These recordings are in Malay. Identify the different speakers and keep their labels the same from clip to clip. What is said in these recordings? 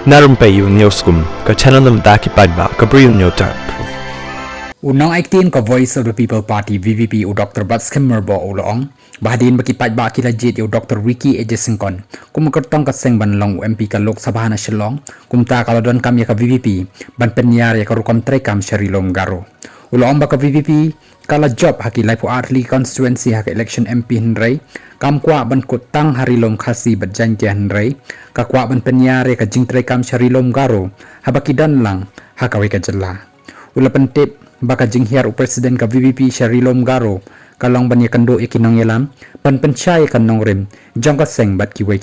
Speaker 1: Narumpayu Newskum, ka Chananam Daki Padba, Gabriel Newtap.
Speaker 2: Unang 18 ka Voice of the People Party VVP u Dr. Batskem Merbo ulong bahadin baki pajba kilajit u Dr. Ricky Ejesingkon kumkertong ka sengban long MP ka Lok Sabha na Shillong kumta kalodon kam ya ka VVP ban penyar ya ka rukam trekam Sharilom Garo ulong ba ka VVP kala job haki lai pu arli constituency hak election MP Henry kam kwa ban kutang Harilom Khasi berjanji Henry ka kwa ban penyar ya ka jing trekam Sharilom Garo habakidan lang hakawi ka jela ula pentip baka jinghiar u presiden ka VVP Sharilom Garo kalong banya kando ikinong yalam pan pensyay kanong rim jang ka seng bat kiway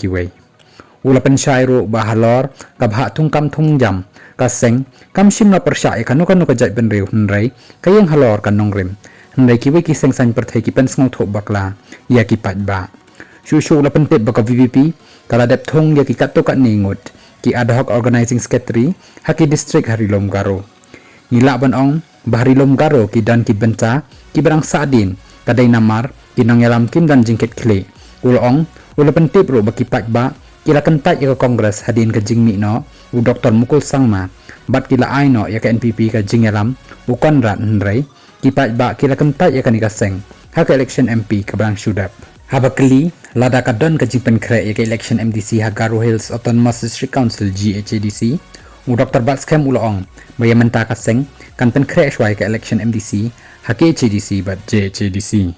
Speaker 2: ula pensyay ro bahalor kabha tungkam tungjam ka seng kam sim na persya kanu ka jat benriu henrai kayang halor kanong rim henrai kiway ki seng san perthai ki pensngong thok bakla ya ki patba shushu ula pentip baka VVP kala dep thong ya ki katto ka ningut ki ad hoc organizing secretary haki district Harilom Garo ngila ban ong Baharilom Garo ki dan ki benta ki barang sadin kadai namar ki nang yalam kim dan jingket kle ulong ula pentip ro baki pajba kila kentat ya ka kongres hadin ka jingmi no u Dr. Mukul Sangma bat kila ai no ya ka NPP ka jingyalam u Konrad Henry ki pajba kila kentat ya ka ni ka seng ha ka election MP ka barang syudap habakli lada ka don ka jingpen kre ya ka election MDC ha Garo Hills Autonomous District Council GHADC u Dr. Batskem ulong bayamenta ka seng kan pen crash wai ka election MDC hake HDC but JHDC